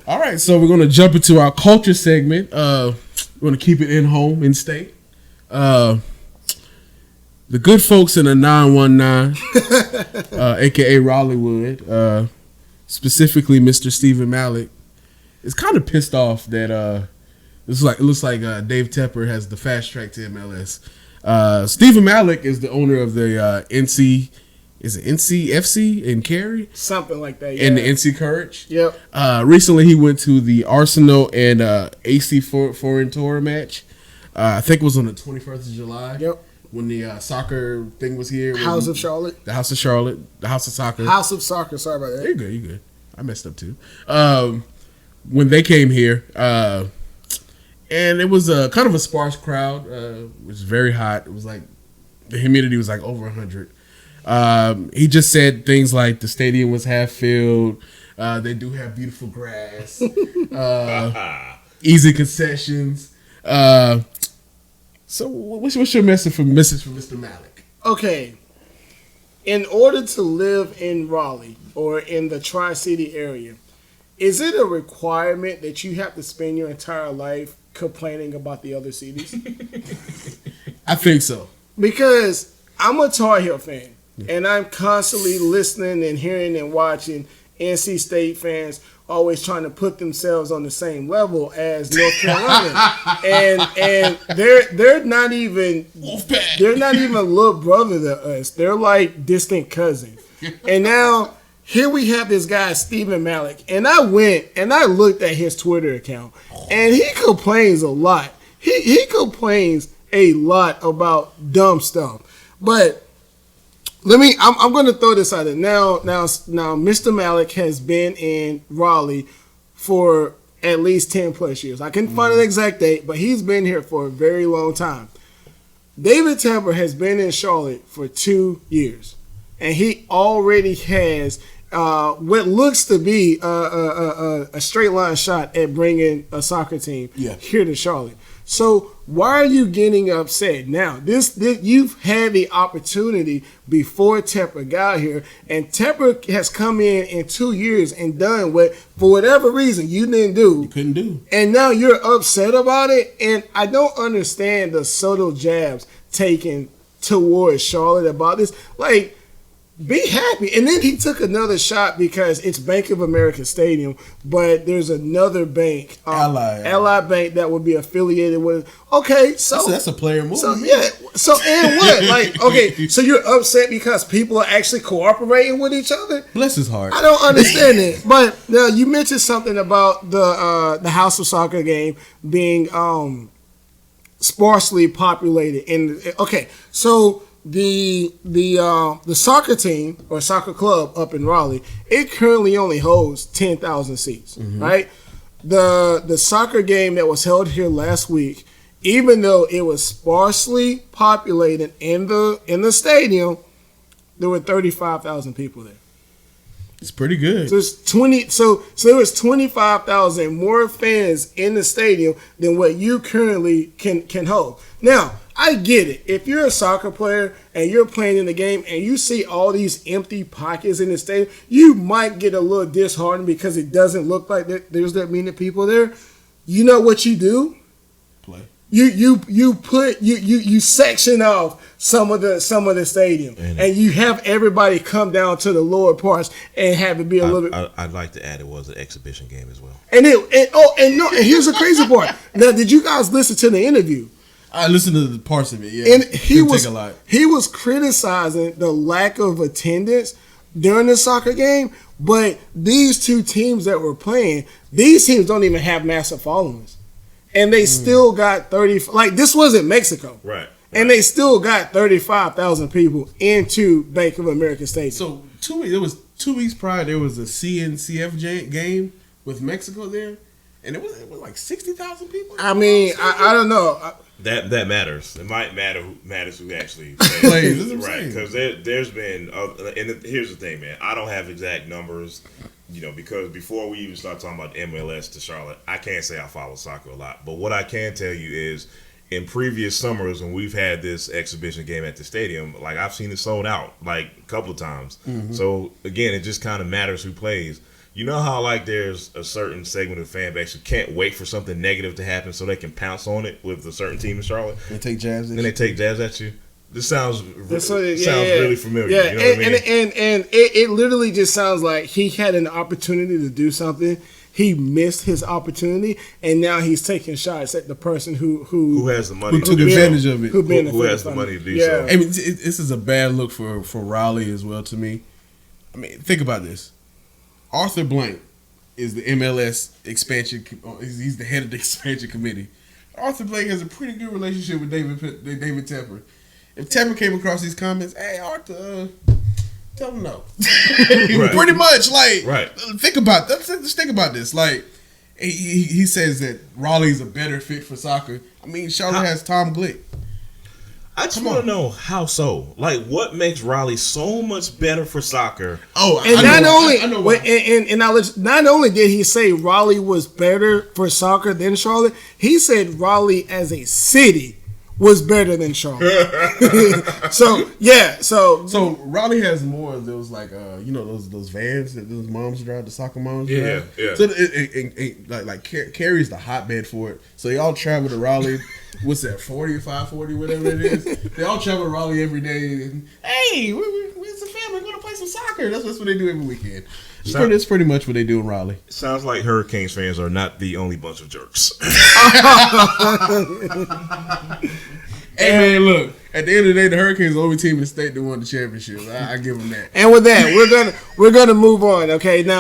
All right, so we're going to jump into our culture segment. We're going to keep it in home, in state. The good folks in the 919, a.k.a. Rollywood, specifically Mr. Stephen Malik, is kind of pissed off that it looks like Dave Tepper has the fast track to MLS. Stephen Malik is the owner of the NCFC in Cary? Something like that, yeah. And the NC Courage? Yep. Recently, he went to the Arsenal and AC Foreign Tour match. I think it was on the 21st of July. Yep. When the soccer thing was here. House of Charlotte. The House of Charlotte. The House of Soccer. House of Soccer. Sorry about that. You're good. I messed up too. When they came here, and it was a kind of a sparse crowd. It was very hot. It was like the humidity was like over 100. He just said things like the stadium was half filled. They do have beautiful grass, easy concessions. So what's your message from Mr. Malik? Okay. In order to live in Raleigh or in the Tri-City area, is it a requirement that you have to spend your entire life complaining about the other cities? I think so. Because I'm a Tar Heel fan, and I'm constantly listening and hearing and watching NC State fans always trying to put themselves on the same level as North Carolina, and they're not even little brother to us. They're like distant cousins. And now here we have this guy Stephen Malik, and I went and I looked at his Twitter account, and he complains a lot. He complains a lot about dumb stuff, but. I'm going to throw this out there. Now, Mr. Malik has been in Raleigh for at least 10 plus years. I couldn't find an exact date, but he's been here for a very long time. David Tepper has been in Charlotte for 2 years, and he already has what looks to be a straight line shot at bringing a soccer team here to Charlotte. So why are you getting upset now? This you've had the opportunity before Tepper got here, and Tepper has come in 2 years and done what, for whatever reason, you didn't do. You couldn't do. And now you're upset about it, and I don't understand the subtle jabs taken towards Charlotte about this. Like, be happy. And then he took another shot because it's Bank of America Stadium, but there's another bank, Ally Bank, that would be affiliated with it. Okay, so that's a player move. So yeah, so and what? Like, okay, so you're upset because people are actually cooperating with each other? Bless his heart. I don't understand it. But now you mentioned something about the House of Soccer game being sparsely populated. And okay, so the soccer team or soccer club up in Raleigh, it currently only holds 10,000 seats, right? The soccer game that was held here last week, even though it was sparsely populated in the stadium, there were 35,000 people there. It's pretty good. So it's So there was 25,000 more fans in the stadium than what you currently can hold. Now, I get it. If you're a soccer player and you're playing in the game and you see all these empty pockets in the stadium, you might get a little disheartened because it doesn't look like there's that many people there. You know what you do? Play. You section off some of the stadium, and you have everybody come down to the lower parts and have it be a little bit. I'd like to add it was an exhibition game as well. And here's the crazy part. Now, did you guys listen to the interview? I listened to the parts of it. Yeah, and he was criticizing the lack of attendance during the soccer game, but these two teams that were playing, these teams don't even have massive followings. And they still got 30. Like, this wasn't Mexico, right? And they still got 35,000 people into Bank of America Stadium. So 2 weeks prior, there was a CNCF game with Mexico there, and it was like 60,000 people. I mean, I don't know. That matters. It might matters who actually plays, right? Because there's been, and here's the thing, man. I don't have exact numbers. Because before we even start talking about MLS to Charlotte, I can't say I follow soccer a lot. But what I can tell you is, in previous summers when we've had this exhibition game at the stadium, like, I've seen it sold out like a couple of times. So again, it just kind of matters who plays. You know how like there's a certain segment of fan base who can't wait for something negative to happen so they can pounce on it with a certain team in Charlotte. They take jabs. Then they take jabs at you. This sounds really familiar. Yeah, you know what I mean? and it literally just sounds like he had an opportunity to do something. He missed his opportunity, and now he's taking shots at the person who has the money, who took advantage of it, who has the money to do so. I mean, this is a bad look for Raleigh as well. To me, I mean, think about this. Arthur Blank is the MLS expansion. He's the head of the expansion committee. Arthur Blank has a pretty good relationship with David Tepper. If Tepper came across these comments, hey Arthur, tell him no. Right. Pretty much, like, right. Think about that. Let's think about this. Like, he says that Raleigh's a better fit for soccer. I mean, Charlotte has Tom Glick. I just want to know how so. Like, what makes Raleigh so much better for soccer? Oh, and not only did he say Raleigh was better for soccer than Charlotte, he said Raleigh as a city was better than Charlotte. So Raleigh has more of those, like, those vans that those moms drive, the soccer moms drive. Yeah. So it carries the hotbed for it. So they all travel to Raleigh. What's that, 540, whatever it is? They all travel to Raleigh every day. And, hey, where's the family? We're going to play some soccer. That's what they do every weekend. It's pretty much what they do in Raleigh. Sounds like Hurricanes fans are not the only bunch of jerks. Hey man, look. At the end of the day, the Hurricanes are the only team in the state that won the championship. I give them that. And with that, we're gonna move on. Okay, now.